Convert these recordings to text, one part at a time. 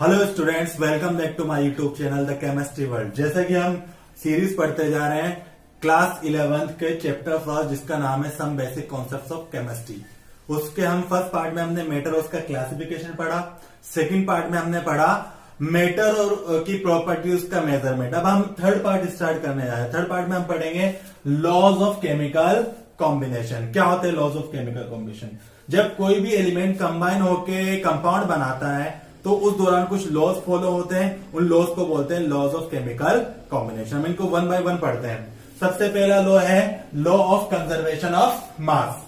Hello students, welcome back to my YouTube channel the chemistry world. जैसा कि हम series पढ़ते जा रहे हैं क्लास 11th के चैप्टर फर्स्ट, जिसका नाम है some basic concepts of chemistry. उसके हम फर्स्ट पार्ट में हमने मैटर और उसका क्लासिफिकेशन पढ़ा। सेकंड पार्ट में हमने पढ़ा मैटर और की प्रॉपर्टीज का मेजरमेंट। अब हम थर्ड पार्ट स्टार्ट करने जा रहे हैं। थर्ड पार्ट में हम पढ़ेंगे लॉज ऑफ केमिकल कॉम्बिनेशन। क्या होते हैं लॉज ऑफ केमिकल कॉम्बिनेशन? जब कोई भी एलिमेंट कंबाइन होके कंपाउंड बनाता है तो उस दौरान कुछ लॉज फॉलो होते हैं, उन लॉज को बोलते हैं लॉज ऑफ केमिकल कॉम्बिनेशन। हम इनको वन बाय वन पढ़ते हैं। सबसे पहला लॉ है लॉ ऑफ कंजर्वेशन ऑफ मास।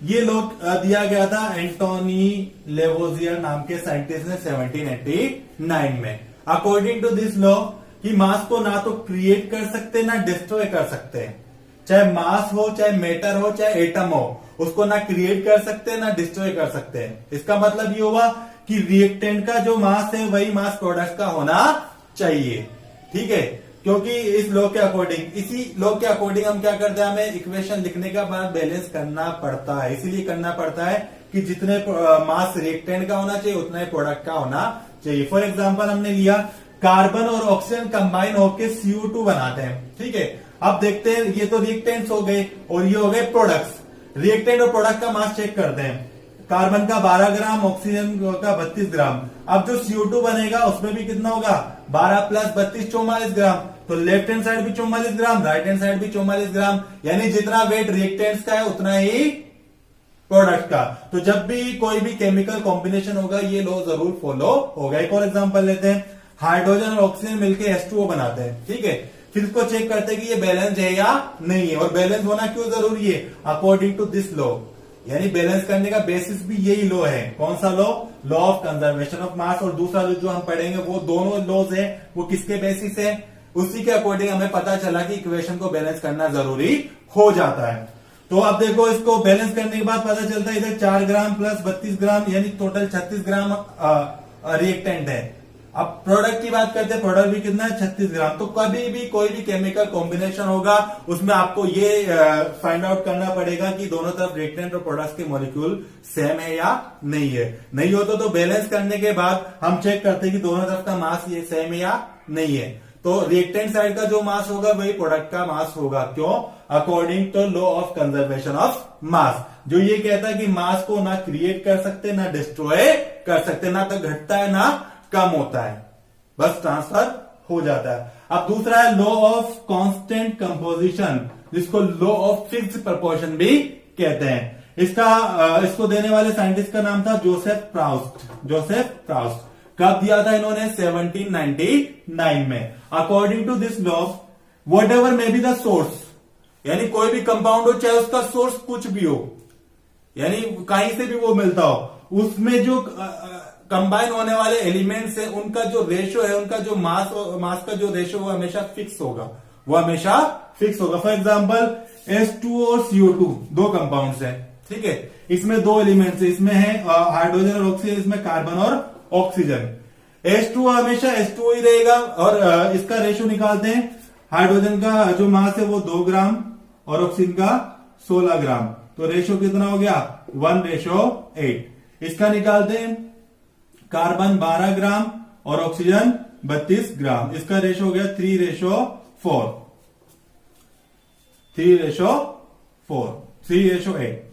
ये लॉ दिया गया था एंटोनी लेवोजियर नाम के साइंटिस्ट ने 1789 में। अकॉर्डिंग टू दिस लॉ कि मास को ना तो क्रिएट कर सकते ना डिस्ट्रॉय कर सकते हैं। चाहे मास हो, चाहे मैटर हो, चाहे एटम हो, उसको ना क्रिएट कर सकते ना डिस्ट्रॉय कर सकते हैं। इसका मतलब ये हुआ कि रिएक्टेंट का जो मास है वही मास प्रोडक्ट का होना चाहिए। ठीक है, क्योंकि इस लॉ के अकॉर्डिंग, इसी लॉ के अकॉर्डिंग हम क्या करते हैं, हमें इक्वेशन लिखने के बाद बैलेंस करना पड़ता है। इसीलिए करना पड़ता है कि जितने मास रिएक्टेंट का होना चाहिए उतना ही प्रोडक्ट का होना चाहिए। फॉर एग्जाम्पल हमने लिया कार्बन और ऑक्सीजन कंबाइन होकर CO2 बनाते हैं। ठीक है, अब देखते हैं, ये तो रिएक्टेंट्स हो गए और ये हो गए प्रोडक्ट्स। रिएक्टेंट और प्रोडक्ट का मास चेक करते हैं। कार्बन का 12 ग्राम, ऑक्सीजन का 32 ग्राम। अब जो CO2 बनेगा उसमें भी कितना होगा, 12 प्लस 32 44 ग्राम। तो लेफ्ट हैंड साइड भी 44 ग्राम, राइट हैंड साइड भी 44 ग्राम। यानी जितना वेट रिएक्टेंट्स का है उतना ही प्रोडक्ट का। तो जब भी कोई भी केमिकल कॉम्बिनेशन होगा ये लॉ जरूर फॉलो होगा। एक और एग्जांपल लेते हैं, हाइड्रोजन और ऑक्सीजन मिलकर H2O बनाते हैं। ठीक है, फिर इसको चेक करते हैं कि ये बैलेंस है या नहीं है। और बैलेंस होना क्यों जरूरी है? According to this law. यानी बैलेंस करने का बेसिस भी यही लॉ है। कौन सा law? Law of conservation of mass. और दूसरा जो हम पढ़ेंगे वो दोनों लॉज है, वो किसके बेसिस है? उसी के अकॉर्डिंग हमें पता चला कि इक्वेशन को बैलेंस करना जरूरी हो जाता है। तो अब देखो, इसको बैलेंस करने के बाद पता चलता है इधर 4 ग्राम प्लस 32 ग्राम यानी टोटल 36 ग्राम रिएक्टेंट है। अब प्रोडक्ट की बात करते हैं, प्रोडक्ट भी कितना है, 36 ग्राम। तो कभी भी कोई भी केमिकल कॉम्बिनेशन होगा उसमें आपको ये फाइंड आउट करना पड़ेगा कि दोनों तरफ रिएक्टेंट और प्रोडक्ट के मॉलिक्यूल सेम है या नहीं है। नहीं हो तो बैलेंस करने के बाद हम चेक करते हैं कि दोनों तरफ का मास ये सेम है या नहीं है। तो रिएक्टेंट साइड का जो मास होगा वही प्रोडक्ट का मास होगा। क्यों? According to law of conservation of mass, जो ये कहता है कि मास को ना क्रिएट कर सकते ना डिस्ट्रॉय कर सकते, ना तो घटता है ना कम होता है, बस ट्रांसफर हो जाता है। अब दूसरा है लॉ ऑफ कांस्टेंट कंपोजिशन, जिसको लॉ ऑफ फिक्स्ड प्रोपोर्शन भी कहते हैं। इसको देने वाले साइंटिस्ट का नाम था जोसेफ प्राउस्ट। जोसेफ प्राउस्ट कब दिया था इन्होंने? 1799 में। According to this law, whatever may be the source, यानी कोई भी कंपाउंड हो, चाहे उसका सोर्स कुछ भी हो, यानी कहीं से भी वो मिलता हो, उसमें जो कंबाइन होने वाले एलिमेंट्स है उनका जो रेशो है, उनका जो मास का जो रेशो वो हमेशा फिक्स होगा। वो हमेशा फिक्स होगा। फॉर एग्जांपल H2O और CO2 दो कंपाउंड्स हैं। ठीक है, इसमें दो एलिमेंट्स है, इसमें है हाइड्रोजन और ऑक्सीजन, इसमें कार्बन और ऑक्सीजन। H2O हमेशा H2O ही रहेगा और इसका रेशो निकालते हैं। हाइड्रोजन का जो मास है वो 2 ग्राम और ऑक्सीजन का 16 ग्राम। तो रेशो कितना हो गया? 1:8। इसका निकालते हैं, कार्बन 12 ग्राम और ऑक्सीजन 32 ग्राम। इसका रेशो हो गया 3:4, 3:8।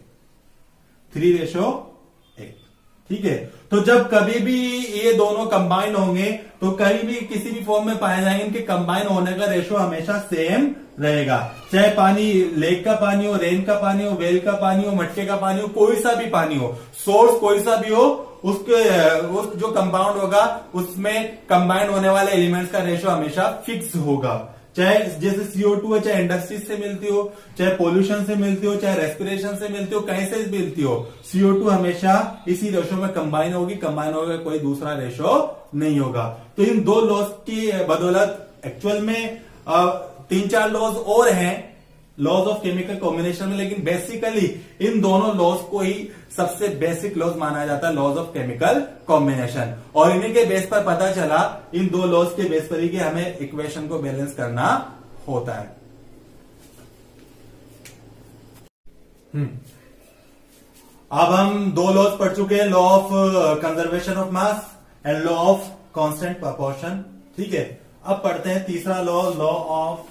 ठीक है, तो जब कभी भी ये दोनों कंबाइन होंगे तो कहीं भी किसी भी फॉर्म में पाए जाएंगे, इनके कंबाइन होने का रेशो हमेशा सेम रहेगा। चाहे पानी लेक का पानी हो, रेन का पानी हो, वेल का पानी हो, मटके का पानी हो, कोई सा भी पानी हो, सोर्स कोई सा भी हो, उसके उस जो कंपाउंड होगा उसमें कंबाइन होने वाले एलिमेंट्स का रेशो हमेशा फिक्स होगा। चाहे जैसे CO2 है, चाहे इंडस्ट्रीज से मिलती हो, चाहे पोल्यूशन से मिलती हो, चाहे रेस्पिरेशन से मिलती हो, कहीं से मिलती हो, CO2 हमेशा इसी रेशो में कंबाइन होगी। कंबाइन होगा, कोई दूसरा रेशो नहीं होगा। तो इन दो लॉज की बदौलत एक्चुअल में 3-4 लॉज और हैं लॉज ऑफ केमिकल कॉम्बिनेशन में, लेकिन बेसिकली इन दोनों लॉज को ही सबसे बेसिक लॉज माना जाता है, लॉज ऑफ केमिकल कॉम्बिनेशन। और इन्हीं के बेस पर पता चला, इन दो लॉज के बेस पर ही कि हमें इक्वेशन को बैलेंस करना होता है। अब हम दो लॉज पढ़ चुके हैं, law of conservation of mass and law of constant proportion. ठीक है, अब पढ़ते हैं तीसरा law, law of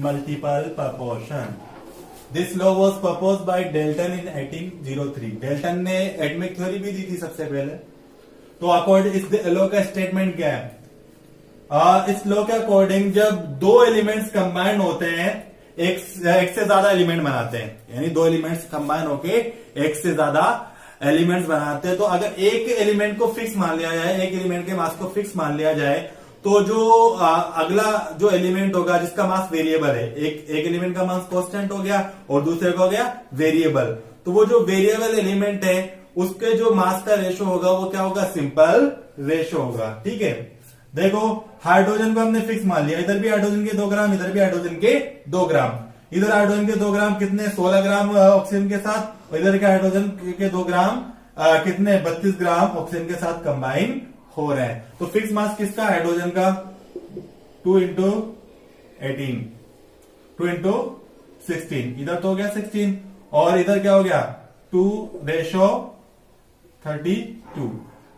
multiple proportion. This law was proposed by Dalton in 1803। Dalton ने एटॉमिक थ्योरी भी दी थी सबसे पहले। तो अकॉर्डिंग इस लॉ का स्टेटमेंट क्या है? इस लॉ के अकॉर्डिंग जब दो एलिमेंट्स कंबाइन होते हैं, एक से ज्यादा एलिमेंट बनाते हैं, यानी दो एलिमेंट्स कंबाइन होके एक से ज्यादा एलिमेंट्स बनाते हैं, तो अगर एक एलिमेंट को फिक्स मान लिया जाए, एक एलिमेंट के मास को फिक्स मान लिया जाए, तो जो अगला जो एलिमेंट होगा जिसका मास वेरिएबल है, एक एलिमेंट का मास कांस्टेंट हो गया और दूसरे का हो गया वेरिएबल, तो वो जो वेरिएबल एलिमेंट है उसके जो मास का रेशो होगा वो क्या होगा? सिंपल रेशो होगा। ठीक है, देखो हाइड्रोजन को हमने फिक्स मान लिया, इधर भी हाइड्रोजन के 2 ग्राम, इधर भी हाइड्रोजन के 2 ग्राम। इधर हाइड्रोजन के 2 ग्राम कितने? 16 ग्राम ऑक्सीजन के साथ, और इधर के हाइड्रोजन के 2 ग्राम कितने? 32 ग्राम ऑक्सीजन के साथ कंबाइन हो रहे हैं। तो फिक्स मास किसका? हाइड्रोजन का 2 इंटू 18, 2 इंटू 16, इधर तो हो गया 16, और इधर क्या हो गया? 2:32।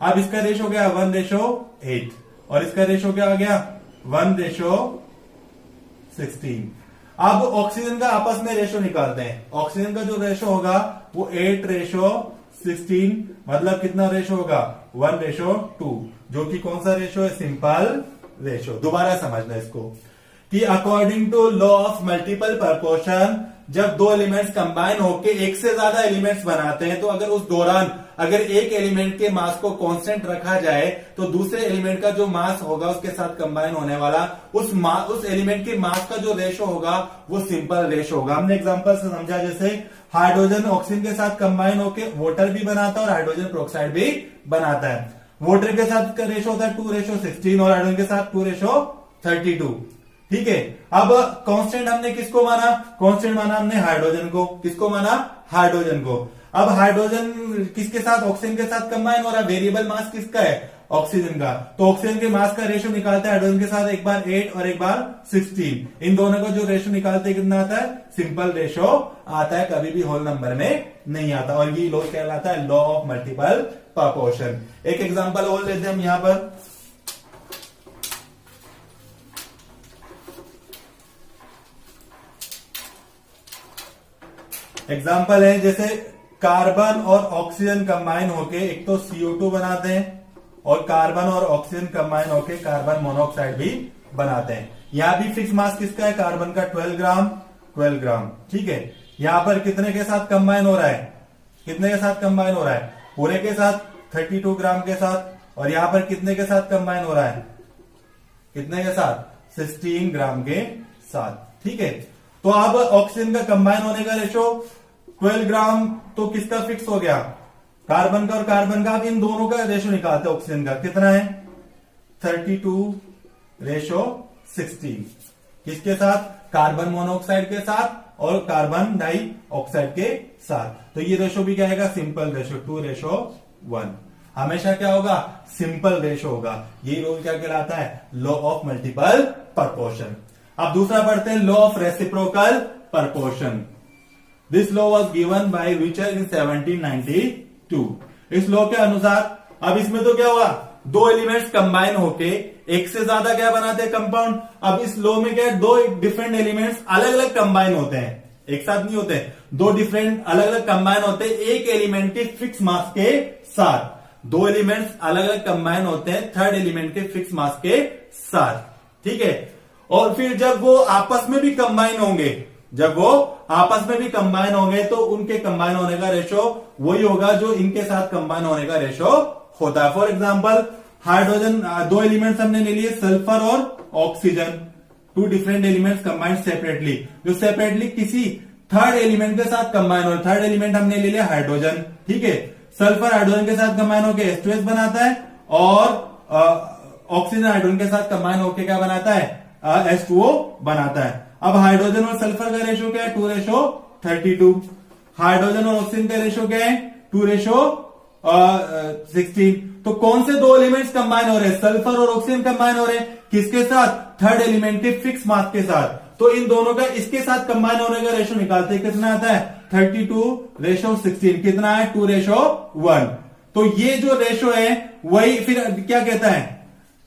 अब इसका रेशो हो गया 1:8, और इसका रेशो क्या हो गया? 1:16। अब ऑक्सीजन का आपस में रेशो निकालते हैं। ऑक्सीजन का जो रेशो होगा वो 8:16, मतलब कितना रेशो होगा? 1:2, जो कि कौन सा रेशो है? Simple ratio. दोबारा समझना इसको कि according to law of multiple proportion, जब दो एलिमेंट्स कंबाइन होके एक से ज्यादा एलिमेंट्स बनाते हैं, तो अगर उस दौरान अगर एक एलिमेंट के मास को कांस्टेंट रखा जाए, तो दूसरे एलिमेंट का जो मास होगा उसके साथ कंबाइन होने वाला उस एलिमेंट के मास का जो रेशो होगा वो सिंपल रेशो होगा। हमने एग्जांपल से समझा, जैसे हाइड्रोजन ऑक्सीजन के साथ कंबाइन होकर वाटर भी बनाता है और हाइड्रोजन पेरोक्साइड भी बनाता है। वाटर के साथ का रेशो होता है 2:16 और हाइड्रोजन के साथ 2:32। ठीक है, अब कांस्टेंट हमने किसको माना? कांस्टेंट माना हमने हाइड्रोजन को। किसको माना? हाइड्रोजन को। अब हाइड्रोजन किसके साथ? ऑक्सीजन के साथ कंबाइन हो रहा है। वेरिएबल मास किसका है? ऑक्सीजन का। तो ऑक्सीजन के मास का रेशो निकालते हैं हाइड्रोजन के साथ, एक बार 8 और एक बार 16। इन दोनों का जो रेशो निकालते हैं कितना आता है? सिंपल रेशो आता है, कभी भी होल नंबर में नहीं आता। और ये लॉ कहलाता है लॉ ऑफ मल्टीपल प्रोपोर्शन। एक एग्जांपल और लेते हैं हम यहां पर। एग्जाम्पल है जैसे कार्बन और ऑक्सीजन कंबाइन होके एक तो CO2 बनाते हैं, और कार्बन और ऑक्सीजन कंबाइन होके कार्बन मोनोऑक्साइड भी बनाते हैं। यहां भी फिक्स मास किसका है? कार्बन का 12 ग्राम, 12 ग्राम। ठीक है, यहां पर कितने के साथ कंबाइन हो रहा है? कितने के साथ कंबाइन हो रहा है? पूरे के साथ 32 ग्राम के साथ। और यहां पर कितने के साथ कंबाइन हो रहा है? कितने के साथ? 16 ग्राम के साथ। ठीक है, तो अब ऑक्सीजन का कंबाइन होने का रेशो 12 ग्राम तो किसका फिक्स हो गया? कार्बन का और कार्बन का। अब इन दोनों का रेशो निकालते हैं। ऑक्सीजन का कितना है? 32:16। किसके साथ? कार्बन मोनोऑक्साइड के साथ और कार्बन डाइऑक्साइड के साथ। तो ये रेशो भी क्या आएगा? Simple ratio, 2:1। हमेशा क्या होगा? सिंपल रेशो होगा। ये रूल क्या कहलाता है? Law of multiple proportion. अब दूसरा पढ़ते हैं, law of reciprocal proportion. This law was given by Richter in 1792। इस लॉ के अनुसार, अब इसमें तो क्या हुआ? दो एलिमेंट्स कंबाइन होके एक से ज्यादा क्या बनाते हैं? कंपाउंड। अब इस लॉ में क्या है? दो डिफरेंट एलिमेंट्स अलग अलग कंबाइन होते हैं, एक साथ नहीं होते। दो डिफरेंट अलग अलग कंबाइन होते हैं एक एलिमेंट के फिक्स मास के साथ। दो एलिमेंट्स अलग अलग कंबाइन होते हैं थर्ड एलिमेंट के फिक्स मास के साथ। ठीक है, और फिर जब वो आपस में भी कंबाइन होंगे, जब वो आपस में भी कंबाइन होंगे तो उनके कंबाइन होने का रेशो वही होगा जो इनके साथ कंबाइन होने का रेशो होता है। फॉर एग्जांपल, हाइड्रोजन, दो एलिमेंट्स हमने ले लिए, सल्फर और oxygen, two different elements combined separately, जो सेपरेटली किसी थर्ड एलिमेंट के साथ कंबाइन हो। थर्ड एलिमेंट हमने ले लिया हाइड्रोजन। ठीक है, सल्फर हाइड्रोजन के साथ कंबाइन होकर H2S बनाता है, और ऑक्सीजन हाइड्रोजन के साथ कंबाइन होकर क्या बनाता है? H2O बनाता है। अब हाइड्रोजन और सल्फर का रेशो क्या है? 2:32। हाइड्रोजन और ऑक्सीजन का रेशो क्या है? 2:16। तो कौन से दो एलिमेंट्स कंबाइन हो रहे हैं? सल्फर और ऑक्सीजन कंबाइन हो रहे हैं। किसके साथ? थर्ड एलिमेंट के फिक्स मास के साथ। तो इन दोनों का इसके साथ कंबाइन होने का रेशो निकालते हैं, कितना आता है? 32:16। कितना है? 2:1। तो ये जो रेशो है वही फिर क्या कहता है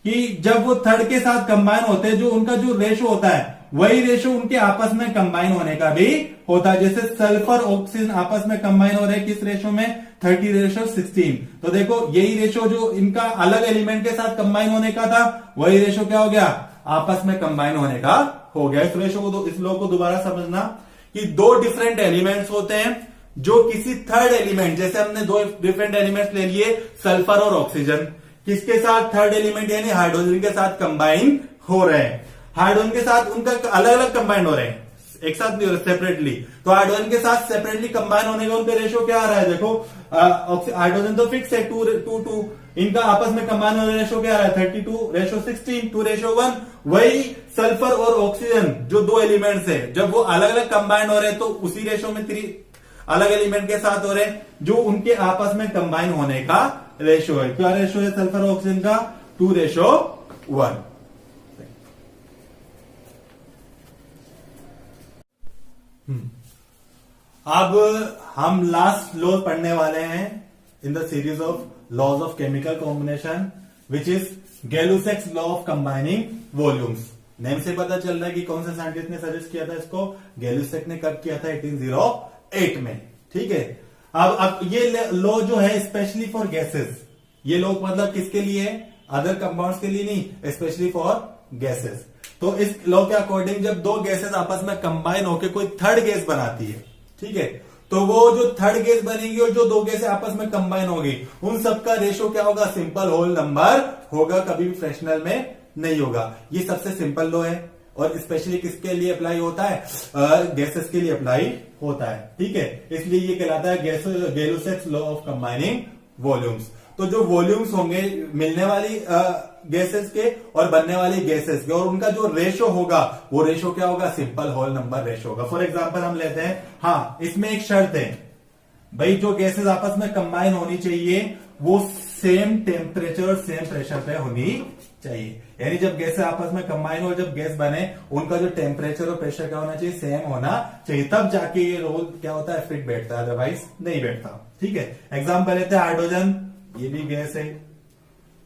कि जब वो थर्ड के साथ कंबाइन होते हैं, जो उनका जो रेशो होता है वही रेशो उनके आपस में कंबाइन होने का भी होता है। जैसे सल्फर ऑक्सीजन आपस में कंबाइन हो रहे हैं किस रेशो में, 30:16। तो देखो यही रेशो जो इनका अलग एलिमेंट के साथ कंबाइन होने का था, वही रेशो क्या हो गया, आपस में कंबाइन होने का हो गया। इस रेशो को, इस लॉ को दोबारा समझना कि दो डिफरेंट एलिमेंट्स होते हैं जो किसी थर्ड एलिमेंट, जैसे हमने दो डिफरेंट एलिमेंट्स ले लिए सल्फर और ऑक्सीजन, किसके साथ, थर्ड एलिमेंट यानी हाइड्रोजन के साथ कंबाइन हो रहे हैं। हाइड्रोजन के साथ उनका अलग अलग कंबाइन हो रहे हैं, एक साथ नहीं हो रहे, सेपरेटली। तो हाइड्रोजन के साथ सेपरेटली कंबाइन होने का उनका रेशो क्या आ रहा है, देखो हाइड्रोजन तो फिक्स है 2:2, इनका आपस में कंबाइन होने रेशो क्या आ रहा है 32:16, 2:1। वही सल्फर और ऑक्सीजन जो दो एलिमेंट्स है, जब वो अलग अलग कंबाइन हो रहे हैं तो उसी रेशो में 3 अलग एलिमेंट के साथ हो रहे हैं, जो उनके आपस में कंबाइन होने का रेशो है। क्या रेशो है सल्फर और ऑक्सीजन का, 2:1। अब हम लास्ट लॉ पढ़ने वाले हैं in the series of laws of chemical combination, which is Gay-Lussac's law of combining volumes. Name से पता चल रहा है कि कौन से साइंटिस्ट ने सजेस्ट किया था इसको, गैलुसेक ने कब किया था, 1808 में। ठीक है, अब ये लॉ जो है स्पेशली फॉर गैसेस, ये लॉ मतलब किसके लिए, अदर कंपाउंड्स के लिए नहीं, स्पेशली फॉर गैसेस। तो इस लॉ के अकॉर्डिंग जब दो गैसेस आपस में कंबाइन होकर कोई थर्ड गैस बनाती है, ठीक है, तो वो जो थर्ड गैस बनेगी और जो दो गैसें आपस में कंबाइन होगी, उन सबका रेशो क्या होगा, सिंपल होल नंबर होगा, कभी भी फ्रैक्शनल में नहीं होगा। ये सबसे सिंपल लॉ है और स्पेशली किसके लिए अप्लाई होता है, गैसेस के लिए अप्लाई होता है। ठीक है, इसलिए ये कहलाता है गैलुसेक्स लॉ ऑफ कंबाइनिंग वॉल्यूम्स। तो जो वॉल्यूम्स होंगे मिलने वाली गैसेस के और बनने वाली गैसेस के, और उनका जो रेशो होगा वो रेशो क्या होगा, सिंपल होल नंबर रेशो होगा। फॉर एग्जांपल हम लेते हैं, हाँ इसमें एक शर्त है भाई, जो गैसेस आपस में कंबाइन होनी चाहिए वो सेम टेम्परेचर सेम प्रेशर पे होनी चाहिए। यानी जब गैसेस आपस में कंबाइन हो, जब गैस बने, उनका जो टेम्परेचर और प्रेशर क्या होना चाहिए, सेम होना चाहिए, तब जाके ये रोल क्या होता है, फिट बैठता है, अदरवाइज नहीं बैठता। ठीक है, एग्जाम्पल लेते हैं, हाइड्रोजन ये भी गैस है,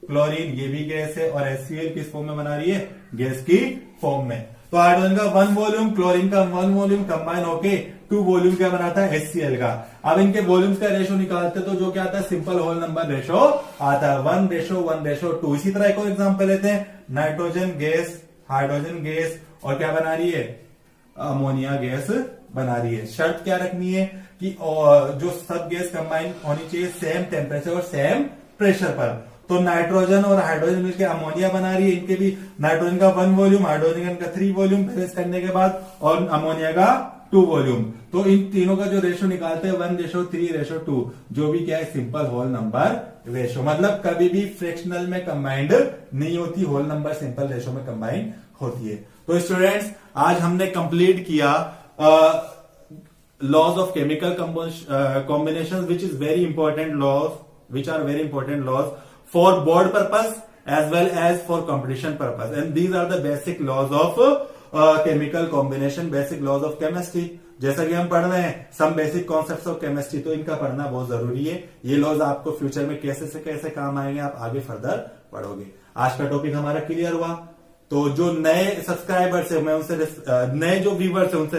क्लोरीन ये भी गैस है, और HCl किस फॉर्म में बना रही है, गैस की फॉर्म में। तो हाइड्रोजन का 1 वॉल्यूम, क्लोरीन का 1 वॉल्यूम कंबाइन होके 2 वॉल्यूम क्या बनाता है, HCl का। अब इनके वॉल्यूम्स का रेशो निकालते तो जो क्या आता है, सिंपल होल नंबर रेशो आता है, 1:1:2। इसी तरह एक और एग्जांपल लेते हैं, नाइट्रोजन गैस, हाइड्रोजन गैस, और क्या बना रही है, अमोनिया गैस बना रही है। शर्त क्या रखनी है कि जो सब गैस कंबाइन होनी चाहिए सेम टेम्परेचर और सेम प्रेशर पर। तो नाइट्रोजन और हाइड्रोजन मिलकर अमोनिया बना रही है, इनके भी नाइट्रोजन का 1 वॉल्यूम, हाइड्रोजन का 3 वॉल्यूम बैलेंस करने के बाद, और अमोनिया का 2 वॉल्यूम। तो इन तीनों का जो रेशो निकालते हैं 1:3:2, जो भी क्या है, सिंपल होल नंबर रेशो। मतलब कभी भी फ्रैक्शनल में कंबाइंड नहीं होती, होल नंबर सिंपल रेशो में कंबाइंड होती है। तो स्टूडेंट्स आज हमने कंप्लीट किया laws of chemical combinations, which is very important laws, which are very important laws for board purpose as well as for competition purpose, and these are the basic laws of chemical combination, basic laws of chemistry। जैसा कि हम पढ़ रहे हैं some basic concepts of chemistry, तो इनका पढ़ना बहुत जरूरी है। ये लॉज आपको फ्यूचर में कैसे से कैसे काम आएंगे, आप आगे फर्दर पढ़ोगे। आज का टॉपिक हमारा क्लियर हुआ, तो जो नए सब्सक्राइबर्स है, मैं उनसे नए जो व्यूवर्स है उनसे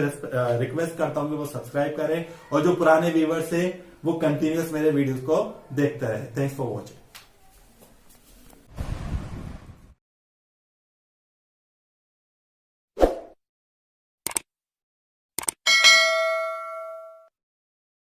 रिक्वेस्ट करता हूं कि वो सब्सक्राइब करें, और जो पुराने व्यूवर्स है वो कंटिन्यूअस मेरे वीडियोस को देखते रहे। Thanks for watching.